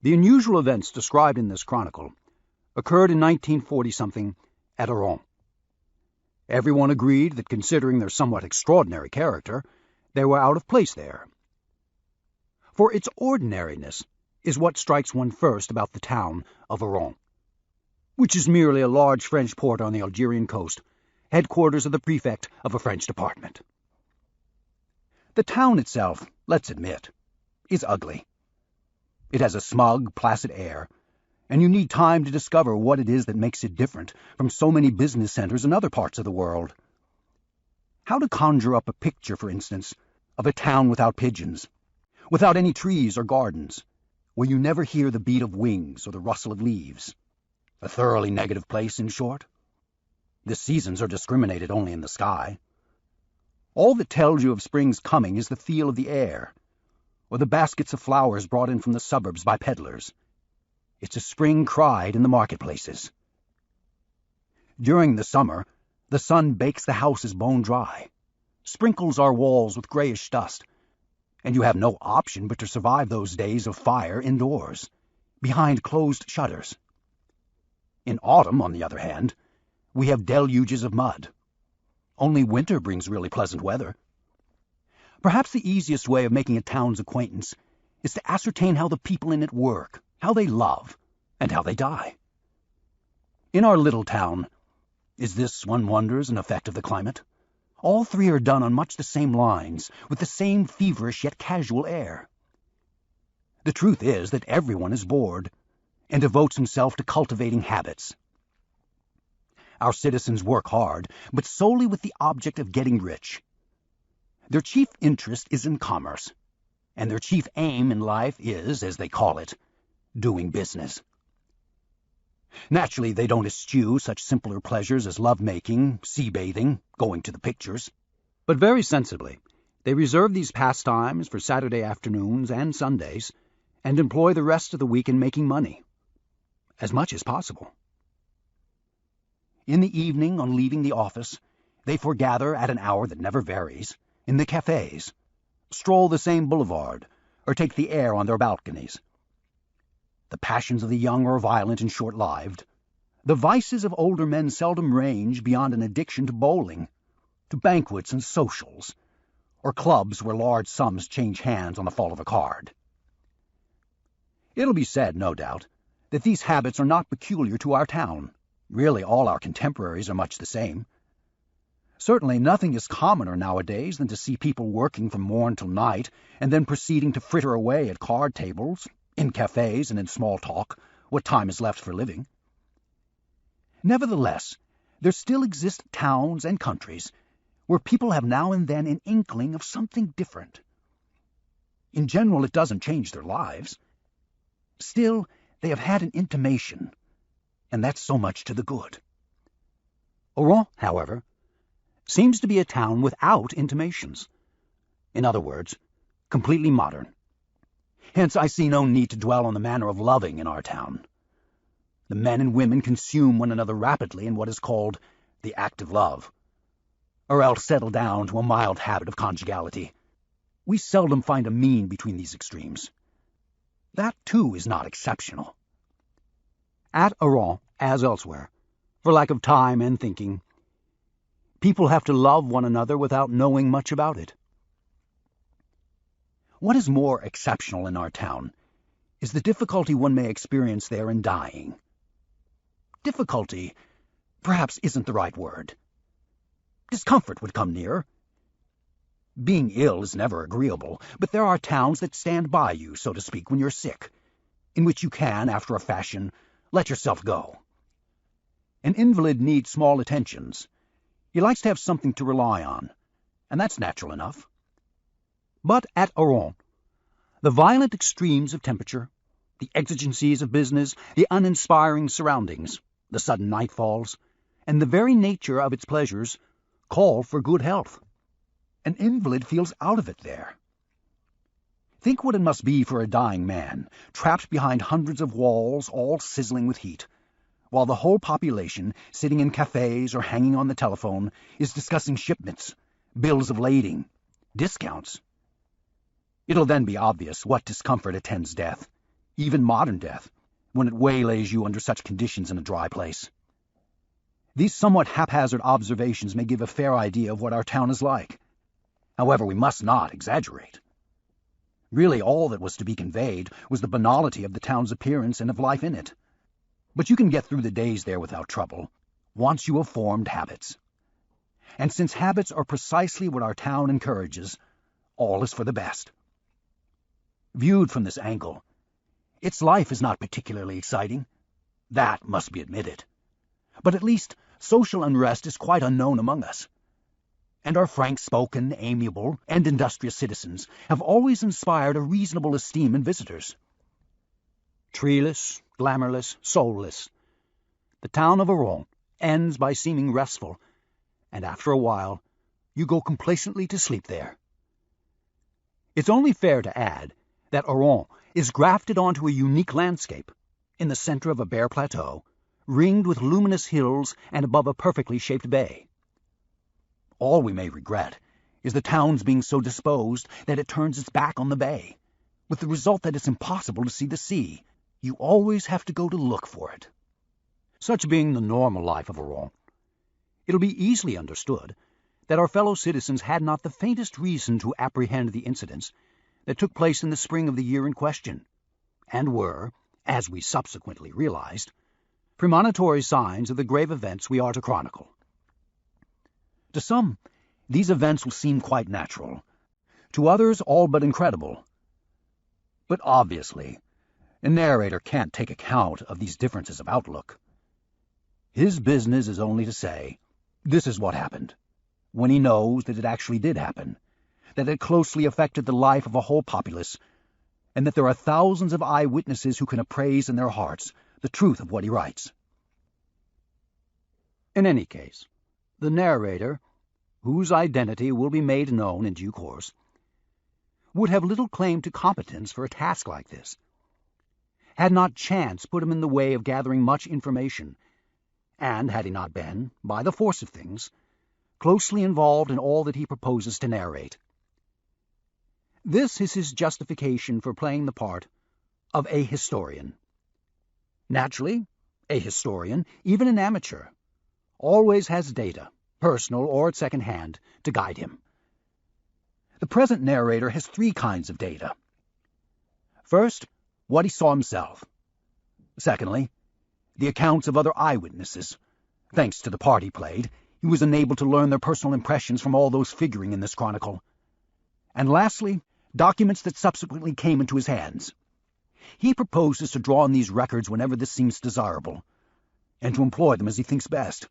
The unusual events described in this chronicle occurred in 1940-something at Oran. Everyone agreed that, considering their somewhat extraordinary character, they were out of place there. For its ordinariness is what strikes one first about the town of Oran, which is merely a large French port on the Algerian coast, headquarters of the prefect of a French department. The town itself, let's admit, is ugly. It has a smug, placid air, and you need time to discover what it is that makes it different from so many business centers in other parts of the world. How to conjure up a picture, for instance, of a town without pigeons, without any trees or gardens, where you never hear the beat of wings or the rustle of leaves. A thoroughly negative place, in short. The seasons are discriminated only in the sky. All that tells you of spring's coming is the feel of the air, or the baskets of flowers brought in from the suburbs by peddlers. It's a spring cried in the marketplaces. During the summer, the sun bakes the houses bone dry, sprinkles our walls with grayish dust, and you have no option but to survive those days of fire indoors, behind closed shutters. In autumn, on the other hand, we have deluges of mud. Only winter brings really pleasant weather. Perhaps the easiest way of making a town's acquaintance is to ascertain how the people in it work, how they love, and how they die. In our little town, is this, one wonders, an effect of the climate? All three are done on much the same lines, with the same feverish yet casual air. The truth is that everyone is bored, and devotes himself to cultivating habits. Our citizens work hard, but solely with the object of getting rich. Their chief interest is in commerce, and their chief aim in life is, as they call it, doing business. Naturally, they don't eschew such simpler pleasures as love-making, sea-bathing, going to the pictures. But very sensibly, they reserve these pastimes for Saturday afternoons and Sundays, and employ the rest of the week in making money, as much as possible. In the evening, on leaving the office, they foregather at an hour that never varies, in the cafes, stroll the same boulevard, or take the air on their balconies. The passions of the young are violent and short-lived. The vices of older men seldom range beyond an addiction to bowling, to banquets and socials, or clubs where large sums change hands on the fall of a card. It'll be said, no doubt, that these habits are not peculiar to our town. Really, all our contemporaries are much the same. Certainly nothing is commoner nowadays than to see people working from morn till night, and then proceeding to fritter away at card tables, in cafes and in small talk, what time is left for living. Nevertheless, there still exist towns and countries where people have now and then an inkling of something different. In general, it doesn't change their lives. Still, they have had an intimation, and that's so much to the good. Oran, however, seems to be a town without intimations. In other words, completely modern. Hence I see no need to dwell on the manner of loving in our town. The men and women consume one another rapidly in what is called the act of love, or else settle down to a mild habit of conjugality. We seldom find a mean between these extremes. That, too, is not exceptional. At Oran, as elsewhere, for lack of time and thinking, people have to love one another without knowing much about it. What is more exceptional in our town is the difficulty one may experience there in dying. Difficulty, perhaps, isn't the right word. Discomfort would come nearer. Being ill is never agreeable, but there are towns that stand by you, so to speak, when you're sick, in which you can, after a fashion, let yourself go. An invalid needs small attentions. He likes to have something to rely on, and that's natural enough. But at Oran, the violent extremes of temperature, the exigencies of business, the uninspiring surroundings, the sudden nightfalls, and the very nature of its pleasures call for good health. An invalid feels out of it there. Think what it must be for a dying man, trapped behind hundreds of walls, all sizzling with heat, while the whole population, sitting in cafes or hanging on the telephone, is discussing shipments, bills of lading, discounts. It'll then be obvious what discomfort attends death, even modern death, when it waylays you under such conditions in a dry place. These somewhat haphazard observations may give a fair idea of what our town is like. However, we must not exaggerate. Really, all that was to be conveyed was the banality of the town's appearance and of life in it. But you can get through the days there without trouble, once you have formed habits. And since habits are precisely what our town encourages, all is for the best. Viewed from this angle, its life is not particularly exciting. That must be admitted. But at least social unrest is quite unknown among us. And our frank-spoken, amiable, and industrious citizens have always inspired a reasonable esteem in visitors. Treeless, glamourless, soulless, the town of Oran ends by seeming restful, and after a while, you go complacently to sleep there. It's only fair to add that Oran is grafted onto a unique landscape, in the center of a bare plateau, ringed with luminous hills and above a perfectly shaped bay. All we may regret is the town's being so disposed that it turns its back on the bay, with the result that it's impossible to see the sea. You always have to go to look for it. Such being the normal life of Oran, it'll be easily understood that our fellow citizens had not the faintest reason to apprehend the incidents that took place in the spring of the year in question, and were, as we subsequently realized, premonitory signs of the grave events we are to chronicle. To some, these events will seem quite natural, to others all but incredible. But obviously, a narrator can't take account of these differences of outlook. His business is only to say, this is what happened, when he knows that it actually did happen, that it closely affected the life of a whole populace, and that there are thousands of eyewitnesses who can appraise in their hearts the truth of what he writes. In any case, the narrator, whose identity will be made known in due course, would have little claim to competence for a task like this, had not chance put him in the way of gathering much information, and had he not been, by the force of things, closely involved in all that he proposes to narrate. This is his justification for playing the part of a historian. Naturally, a historian, even an amateur, always has data, personal or at second hand, to guide him. The present narrator has three kinds of data. First, what he saw himself. Secondly, the accounts of other eyewitnesses. Thanks to the part he played, he was enabled to learn their personal impressions from all those figuring in this chronicle. And lastly, documents that subsequently came into his hands. He proposes to draw on these records whenever this seems desirable, and to employ them as he thinks best.